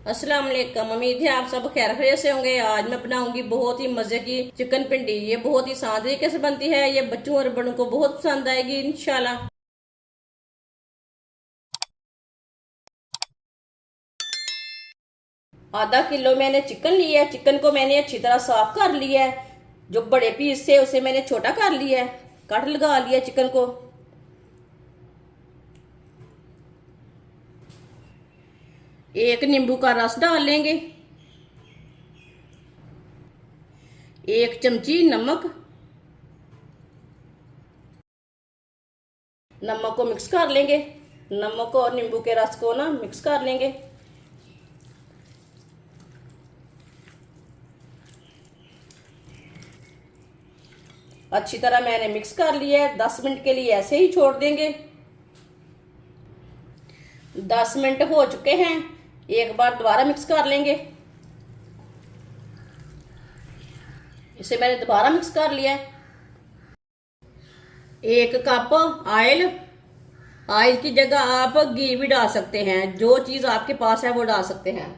अस्सलाम वालेकुम। उम्मीद है आप सब खैर खैरियत से होंगे। आज मैं बनाऊंगी बहुत ही मजे की चिकन पिंडी। ये बहुत ही आसान तरीके से बनती है। ये बच्चों और बड़ों को बहुत पसंद आएगी इंशाल्लाह। आधा किलो मैंने चिकन लिया है। चिकन को मैंने अच्छी तरह साफ कर लिया है। जो बड़े पीस थे उसे मैंने छोटा कर लिया है। कट लगा लिया चिकन को। एक नींबू का रस डाल लेंगे। एक चमची नमक। नमक को मिक्स कर लेंगे। नमक और नींबू के रस को ना मिक्स कर लेंगे। अच्छी तरह मैंने मिक्स कर लिया है। 10 मिनट के लिए ऐसे ही छोड़ देंगे। 10 मिनट हो चुके हैं। एक बार दोबारा मिक्स कर लेंगे। इसे मैंने दोबारा मिक्स कर लिया है। एक कप ऑयल। ऑयल की जगह आप घी भी डाल सकते हैं। जो चीज आपके पास है वो डाल सकते हैं।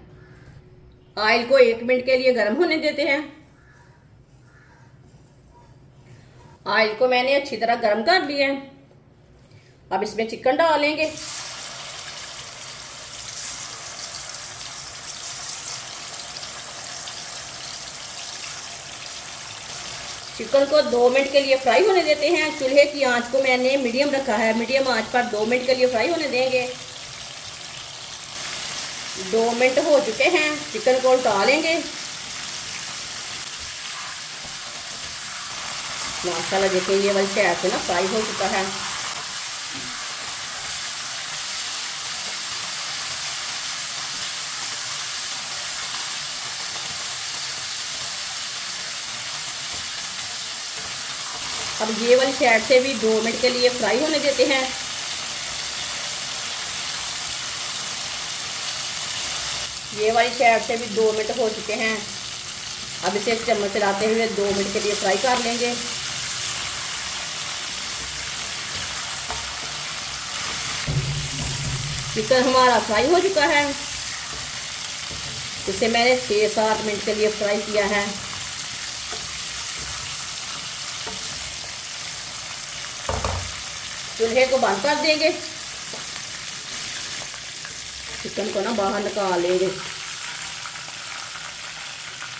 ऑयल को 1 मिनट के लिए गर्म होने देते हैं। ऑयल को मैंने अच्छी तरह गर्म कर लिया है। अब इसमें चिकन डालेंगे। चिकन को 2 मिनट के लिए फ्राई होने देते हैं। चूल्हे की आंच को मैंने मीडियम रखा है। मीडियम आंच पर 2 मिनट के लिए फ्राई होने देंगे। 2 मिनट हो चुके हैं। चिकन को उल्टा लेंगे। माशाल्लाह देखिए ये वाली साइड से ना फ्राई हो चुका है। अब ये वाली साइड से भी 2 मिनट के लिए फ्राई होने देते हैं। ये वाली साइड से भी 2 मिनट हो चुके हैं। अब इसे चम्मच चलाते हुए 2 मिनट के लिए फ्राई कर लेंगे। चिकन हमारा फ्राई हो चुका है। इसे मैंने 6-7 मिनट के लिए फ्राई किया है। चूल्हे को बंद कर देंगे। चिकन को ना बाहर निकाल लेंगे।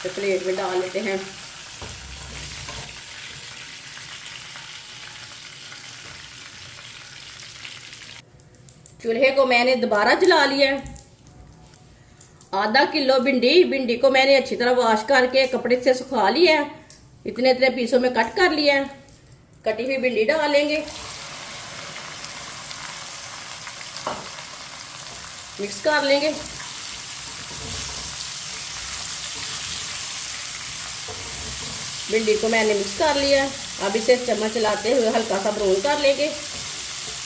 तो प्लेट में डाल लेते हैं। चूल्हे को मैंने दोबारा जला लिया है। आधा किलो भिंडी। भिंडी को मैंने अच्छी तरह वॉश करके कपड़े से सुखा लिया है। इतने इतने पीसों में कट कर लिया है। कटी हुई भिंडी डालेंगे। मिक्स कर लेंगे। भिंडी को मैंने मिक्स कर लिया। अब इसे चम्मच चलाते हुए हल्का सा ब्राउन कर लेंगे।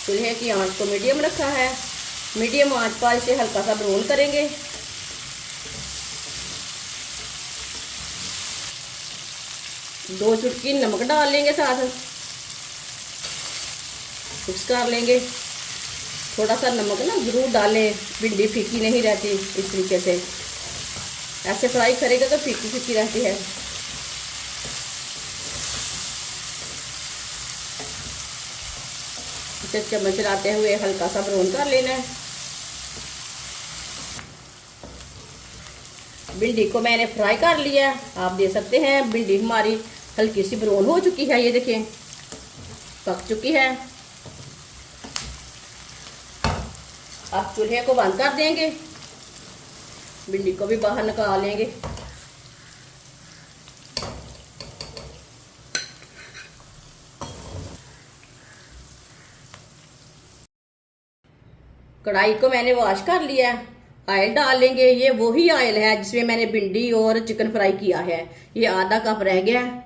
चूल्हे की आंच को मीडियम रखा है। मीडियम आंच पर इसे हल्का सा ब्राउन करेंगे। दो चुटकी नमक डाल लेंगे साथ। मिक्स कर लेंगे। थोड़ा सा नमक ना जरूर डालें। भिंडी फीकी नहीं रहती। इस तरीके से ऐसे फ्राई करेगा तो फीकी फीकी रहती है। इसे चम्मच चलाते हुए हल्का सा ब्राउन कर लेना है। भिंडी को मैंने फ्राई कर लिया। आप देख सकते हैं भिंडी हमारी हल्की सी ब्राउन हो चुकी है। ये देखिए पक चुकी है। अब चूल्हे को बंद कर देंगे। भिंडी को भी बाहर निकाल लेंगे। कढ़ाई को मैंने वॉश कर लिया है। ऑयल डाल लेंगे। ये वही ऑयल है जिसमें मैंने भिंडी और चिकन फ्राई किया है। ये आधा कप रह गया है।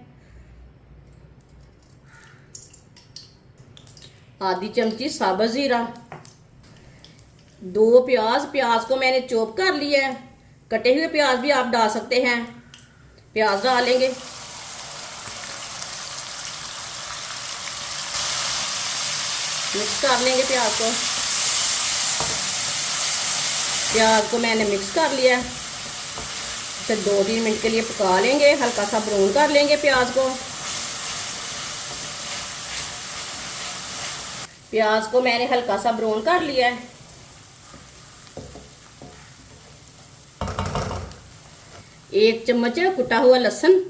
आधी चमची साबुत जीरा। 2 प्याज। प्याज को मैंने चॉप कर लिया है। कटे हुए प्याज भी आप डाल सकते हैं। प्याज डालेंगे। मिक्स कर लेंगे प्याज को। प्याज को मैंने मिक्स कर लिया है। इसे 2-3 मिनट के लिए पका लेंगे, हल्का सा ब्राउन कर लेंगे प्याज को। प्याज को मैंने हल्का सा ब्राउन कर लिया है। एक चम्मच कुटा हुआ लहसुन,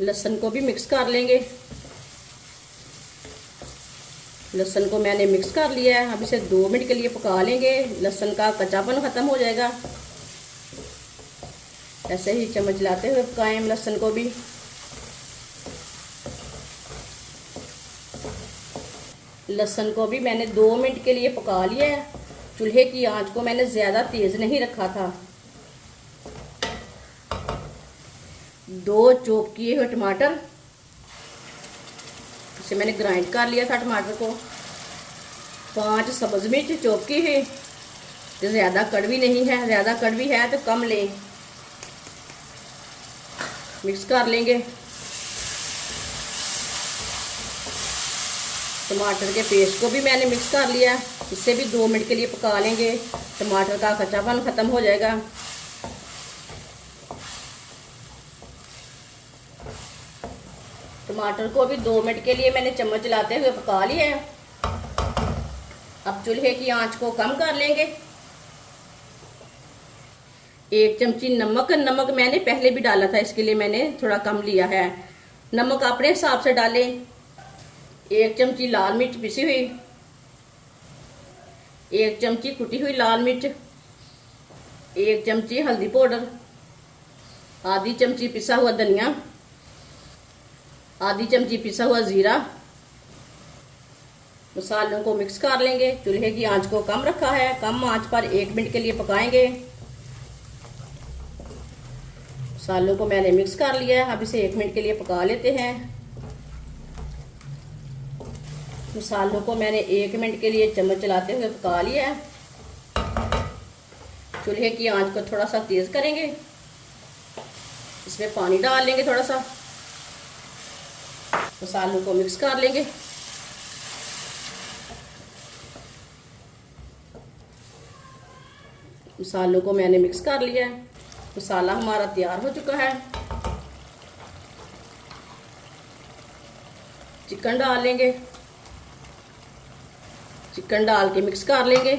लहसुन को भी मिक्स कर लेंगे। लहसुन को मैंने मिक्स कर लिया है। अब इसे 2 मिनट के लिए पका लेंगे, लहसुन का कच्चापन खत्म हो जाएगा। ऐसे ही चम्मच लाते हुए पकाएं लहसुन को भी। लहसुन को भी मैंने 2 मिनट के लिए पका लिया है। चूल्हे की आंच को मैंने ज़्यादा तेज़ नहीं रखा था। 2 चॉप किए हुए टमाटर, इसे मैंने ग्राइंड कर लिया था टमाटर को। 5 सब्ज़ मिर्च चॉप की हुई, तो ज़्यादा कड़वी नहीं है, ज़्यादा कड़वी है तो कम लें। मिक्स कर लेंगे। टमाटर के पेस्ट को भी मैंने मिक्स कर लिया, इसे भी 2 मिनट के लिए पका लेंगे। टमाटर का कच्चापन ख़त्म हो जाएगा। टमाटर को भी 2 मिनट के लिए मैंने चम्मच चलाते हुए पका लिया है। अब चूल्हे की आंच को कम कर लेंगे। 1 चमची नमक, नमक मैंने पहले भी डाला था, इसके लिए मैंने थोड़ा कम लिया है। नमक अपने हिसाब से डालें। 1 चमची लाल मिर्च पिसी हुई, 1 चमची कुटी हुई लाल मिर्च, 1 चमची हल्दी पाउडर, आधी चमची पिसा हुआ धनिया, आधी चमची पिसा हुआ जीरा। मसालों को मिक्स कर लेंगे। चूल्हे की आंच को कम रखा है, कम आंच पर 1 मिनट के लिए पकाएंगे। मसालों को मैंने मिक्स कर लिया है। अब इसे 1 मिनट के लिए पका लेते हैं। मसालों को मैंने 1 मिनट के लिए चम्मच चलाते हुए पका लिया है। चूल्हे की आंच को थोड़ा सा तेज करेंगे। इसमें पानी डाल लेंगे थोड़ा सा। मसालों को मिक्स कर लेंगे। मसालों को मैंने मिक्स कर लिया है। मसाला हमारा तैयार हो चुका है। चिकन डाल लेंगे। चिकन डाल के मिक्स कर लेंगे।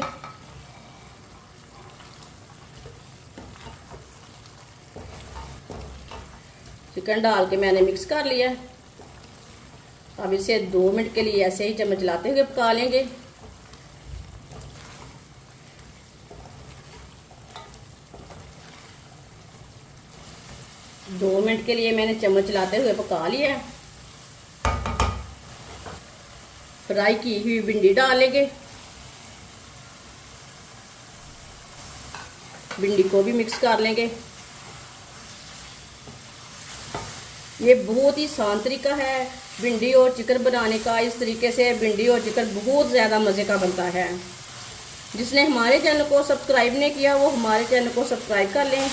चिकन डाल के मैंने मिक्स कर लिया। अब इसे 2 मिनट के लिए ऐसे ही चम्मच चलाते हुए पका लेंगे। दो मिनट के लिए मैंने चम्मच चलाते हुए पका लिया है। फ्राई की हुई भिंडी डाल लेंगे। भिंडी को भी मिक्स कर लेंगे। ये बहुत ही आसान तरीका है भिंडी और चिकन बनाने का। इस तरीके से भिंडी और चिकन बहुत ज़्यादा मज़े का बनता है। जिसने हमारे चैनल को सब्सक्राइब नहीं किया वो हमारे चैनल को सब्सक्राइब कर लें।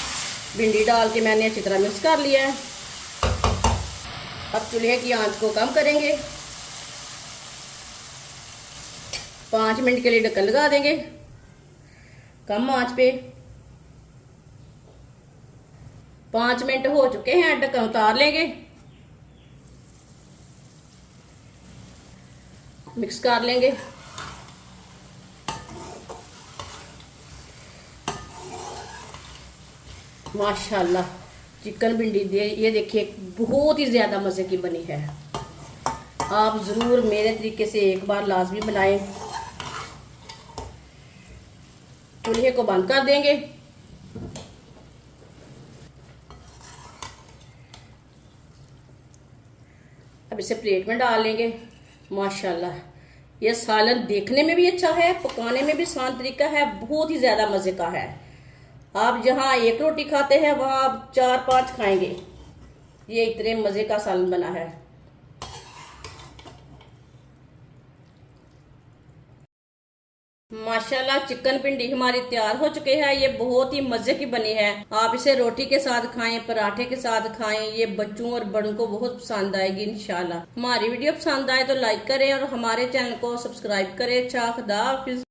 भिंडी डाल के मैंने अच्छी तरह मिक्स कर लिया है। अब चूल्हे की आंच को कम करेंगे। 5 मिनट के लिए ढक्कन लगा देंगे कम आंच पे। 5 मिनट हो चुके हैं, ढक्कन उतार लेंगे। मिक्स कर लेंगे। माशाल्लाह चिकन भिंडी ये देखिए बहुत ही ज़्यादा मज़े की बनी है। आप ज़रूर मेरे तरीके से एक बार लाजमी बनाएं। चूल्हे को बंद कर देंगे। अब इसे प्लेट में डाल लेंगे। माशाल्लाह ये सालन देखने में भी अच्छा है, पकाने में भी आसान तरीका है, बहुत ही ज़्यादा मज़े का है। आप जहाँ 1 रोटी खाते हैं वहाँ आप 4-5 खाएंगे। ये इतने मज़े का सालन बना है। माशाल्लाह चिकन भिंडी हमारी तैयार हो चुके हैं। ये बहुत ही मजे की बनी है। आप इसे रोटी के साथ खाएं, पराठे के साथ खाएं। ये बच्चों और बड़ों को बहुत पसंद आएगी इंशाल्लाह। हमारी वीडियो पसंद आए तो लाइक करें और हमारे चैनल को सब्सक्राइब करें। अच्छा, खुदा हाफिज।